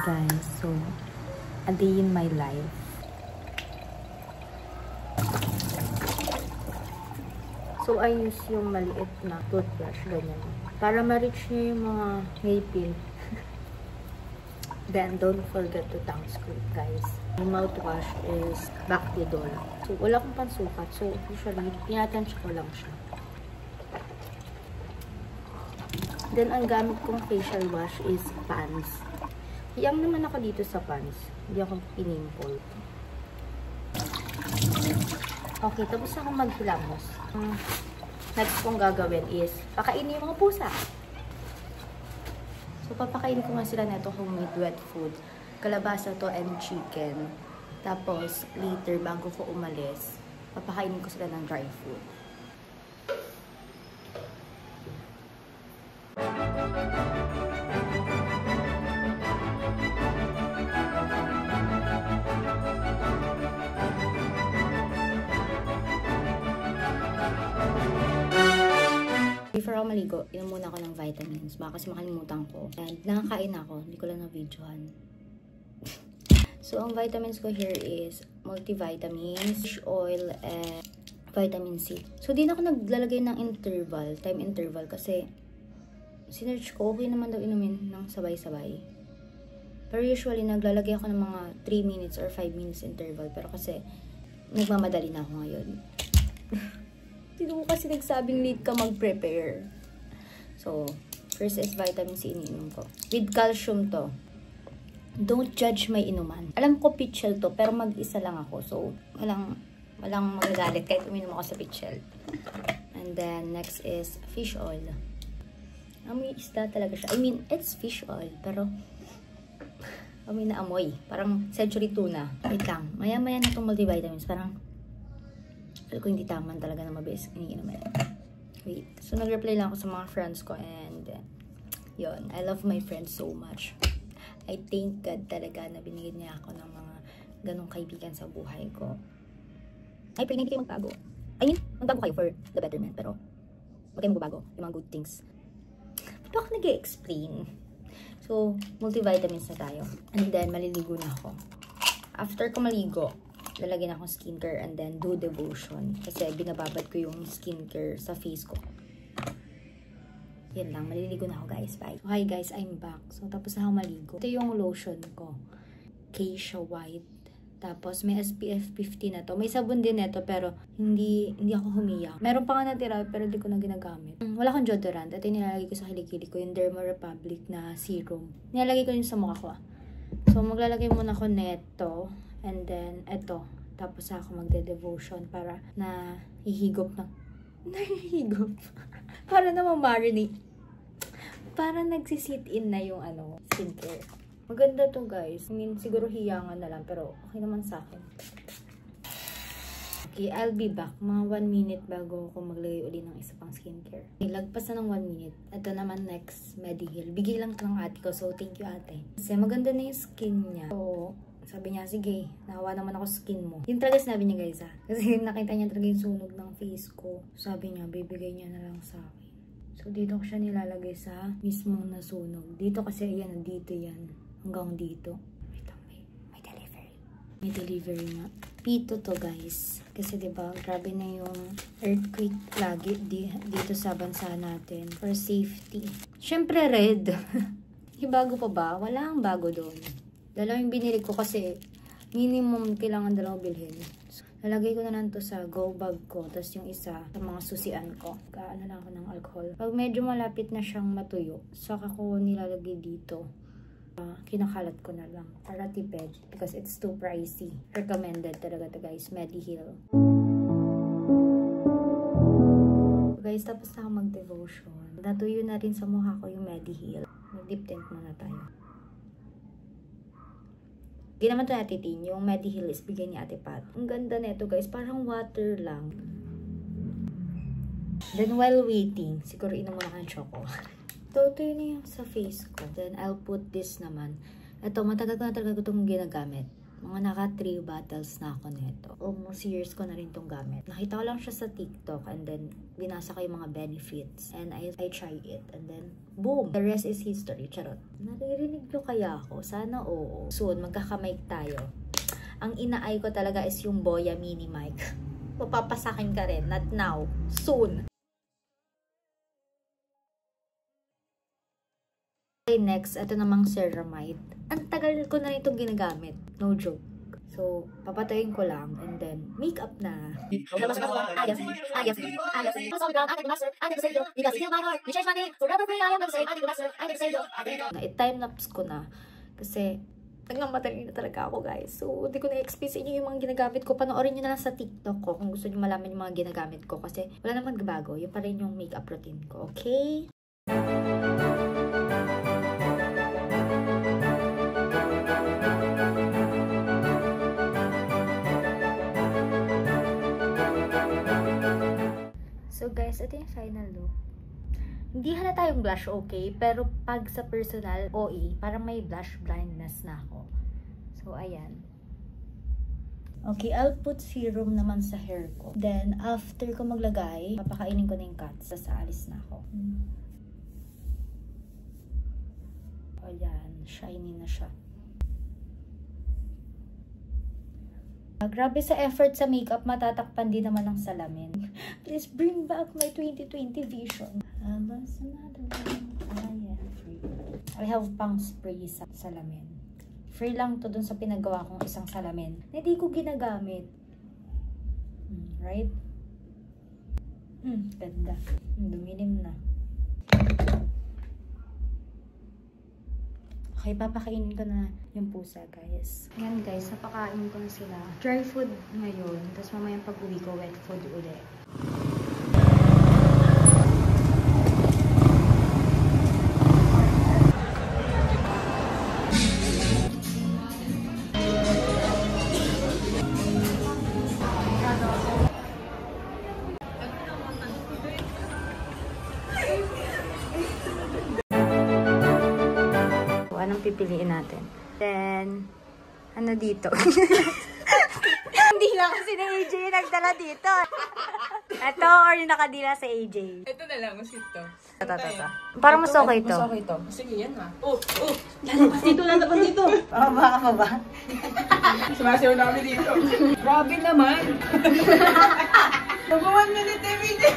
guys, so a day in my life. So I use yung maliit na toothbrush, ganyan, para ma-reach nyo yung mga ngipin. Then don't forget to tongue scrape, guys. Yung mouthwash is Bactidol. So wala akong pansukat, so usually tinatansya ko lang siya. Then ang gamit kong facial wash is Pond's. Hiyang naman ako dito sa Pond's. Hindi ako pinimple. Okay, tapos ako maghilamos. Next kong gagawin is pakainin yung mga pusa. So papakainin ko nga sila na ito homemade wet food. Kalabasa to and chicken. Tapos later bago ko umalis, papakainin ko sila ng dry food. Before ako maligo, inom muna ako ng vitamins. Baka kasi makalimutan ko. And nakakain ako. Hindi ko lang na-videohan. So, ang vitamins ko here is multivitamins, fish oil, and vitamin C. So, di na ako naglalagay ng interval, time interval. Kasi, sinerch ko, okay naman daw inumin ng sabay-sabay. Pero usually, naglalagay ako ng mga 3 minutes or 5 minutes interval. Pero kasi, nagmamadali na ako ngayon. Sino ko kasi nagsabing need ka mag-prepare. So, first is vitamin C iniinom ko. With calcium to. Don't judge my inuman. Alam ko pitchel to, pero mag-isa lang ako. So, walang magagalit kahit uminom ako sa pitchel. And then, next is fish oil. Amoy isda talaga siya. I mean, it's fish oil, pero amoy na amoy. Parang century tuna. Wait lang. Maya-maya na itong multivitamins. Parang alam ko hindi taman talaga na mabilis iniinom. Wait. So, nag-reply lang ako sa mga friends ko and yun. I love my friends so much. I thank God talaga na binigyan niya ako ng mga ganong kaibigan sa buhay ko. Ay, pwede hindi kayo magbago. I mean, magbago kayo for the betterment, pero wag kayo magbago. Yung mga good things. Ito ako nag-explain. So, multivitamins na tayo. And then, maliligo na ako. After ko maligo, lalagyan akong skincare and then do devotion. Kasi binababad ko yung skincare sa face ko. Yan lang. Maliligo na ako, guys. Bye. So, hi, guys. I'm back. So, tapos na ako maligo. Ito yung lotion ko. Keisha White. Tapos, may SPF 50 na to. May sabon din nito, pero hindi ako humiyak. Meron pa nga natira, pero hindi ko na ginagamit. Wala akong deodorant. Ito yung nilalagay ko sa kilikili ko. Yung Derma Republic na serum. Nilalagay ko yun sa mukha ko. So, maglalagay muna ako neto. And then, eto. Tapos ako magde-devotion para na hihigop na. Nahihigop. Para na ma-marinate. Para nagsisit in na yung skincare. Maganda to, guys. I mean, siguro hiyangan na lang. Pero okay naman sa akin. Okay, I'll be back. Mga 1 minute bago ako maglagay uli ng isa pang skincare. Okay, lagpas na ng 1 minute. Ito naman next, Mediheal. Bigay lang ito ng ate ko. So, thank you, ate. Kasi maganda na yung skin niya. So, sabi niya, sige, nahawa naman ako sa skin mo. Yung talaga sinabi niya, guys, ha. Kasi nakita niya talaga yung sunog ng face ko. Sabi niya, bibigay niya na lang sa akin. So, dito ko siya nilalagay sa mismong nasunog. Dito kasi, ayan, dito yan. Hanggang dito. Wait lang, may delivery. May delivery nga. Dito to, guys. Kasi, diba, grabe na yung earthquake lagi dito sa bansa natin. For safety. Syempre, red. Bago pa ba? Wala ang bago doon. Dalawa yung binili ko kasi minimum kailangan dalawang bilhin. So, lalagay ko na lang to sa go bag ko. Tapos yung isa sa mga susian ko. Kaano lang ako ng alcohol. Pag medyo malapit na siyang matuyo, saka ko nilalagay dito. Kinakalat ko na lang para tipid. Because it's too pricey. Recommended talaga to, guys. Mediheal. Guys, tapos na ako mag-devotion. Natuyo na rin sa mukha ko yung Mediheal. Mag-dip tint muna tayo. Hindi naman ito natitin. Yung Mediheal is bigay ni Ate Pat. Ang ganda na ito, guys. Parang water lang. Then, while waiting, siguro inom muna ka ng choco. Ito yun yung sa face ko. Then, I'll put this naman. Ito, matagal ko na talaga itong ginagamit. Mga naka 3 bottles na ako nito. Almost years ko na rin tong gamit. Nakita ko lang siya sa TikTok and then binasa ko yung mga benefits and I try it and then boom! The rest is history. Charot. Naririnig nyo kaya ako? Sana oo. Soon, magkakamike tayo. Ang inaay ko talaga is yung Boya Mini Mic. Mapapasakin ka rin. Not now. Soon. Okay, next, ito namang ceramide. Ang tagal ko na itong ginagamit. No joke. So, papatayin ko lang and then, makeup na. I-time-lapse ko na. Kasi, nagmamadali na talaga ako, guys. So, hindi ko na-explain sa inyo yung mga ginagamit ko. Panoorin nyo na lang sa TikTok ko kung gusto nyo malaman yung mga ginagamit ko. Kasi, wala naman bago. Yung pa rin yung makeup routine ko. Okay? So guys, ito yung final look. Hindi halata yung blush, okay? Pero pag sa personal, OE, parang may blush blindness na ako. So, ayan. Okay, I'll put serum naman sa hair ko. Then, after ko maglagay, papakainin ko na yung cats. Tapos, aalis na ako. Ayan, shiny na siya. Grabe sa effort sa makeup, matatakpan din naman ng salamin. Please bring back my 2020 vision. I have pang spray sa salamin. Free lang to dun sa pinagawa kong isang salamin na hindi ko ginagamit. Right? Ganda. Dumilim na. Okay, papakainin ko na yung pusa, guys. Yan, guys. Napakain ko na sila. Dry food ngayon. Tapos mamayang pag-uwi ko, wet food ulit. Anong pipiliin natin? Then, ano dito? Hindi lang kasi na AJ yung nagdala dito. Ito or yung nakadila sa AJ? Ito na lang, masit to. Ito. Parang mas okay to. Mas okay to. Sige, yan ha. Lalaban dito. Baka pa ba? Sumasayaw namin dito. Grabe naman. Number 1 minute every day.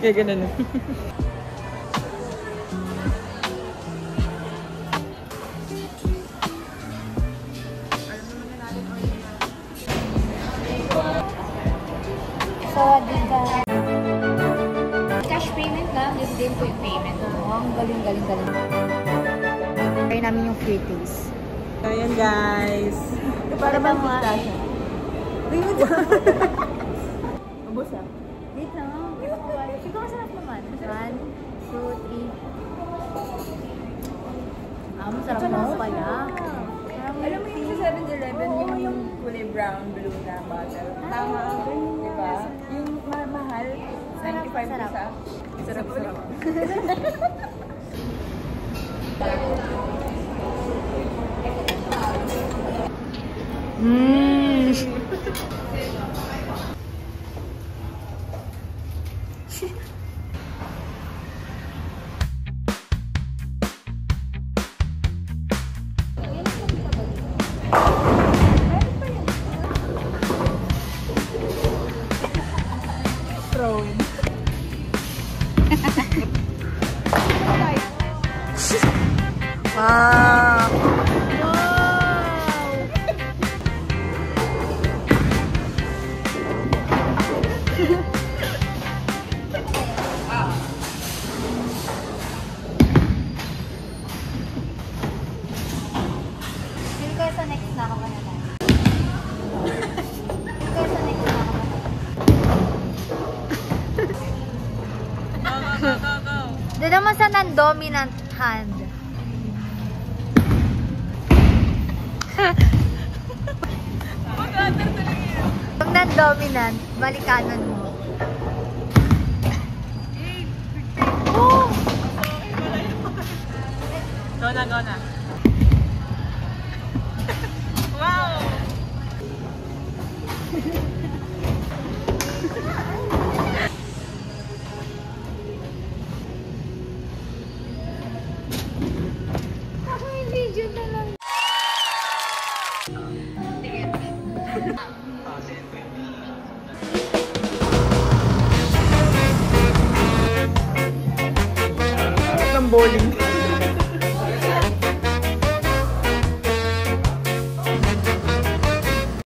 Kaya ganun. Sawadika. Cash payment lang, yun din po yung payment. Ang galing. Try namin yung free taste. Ayan guys. Para bang pistasyo? Ubus ah. Dito na. Siguro masarap naman. 1, 2, 3. Masarap na ako kaya. Alam mo yung sa 7-Eleven, yung kulay brown, blue na bottle. Tama. Diba? Yung mahal, 95 isa. Sarap. Feel ko sa next na ako na lang. Doon naman sa non-dominant hand. Pag non-dominant, balikanon mo. na, go na. Wow! Ako yung video na lang. Ng bowling.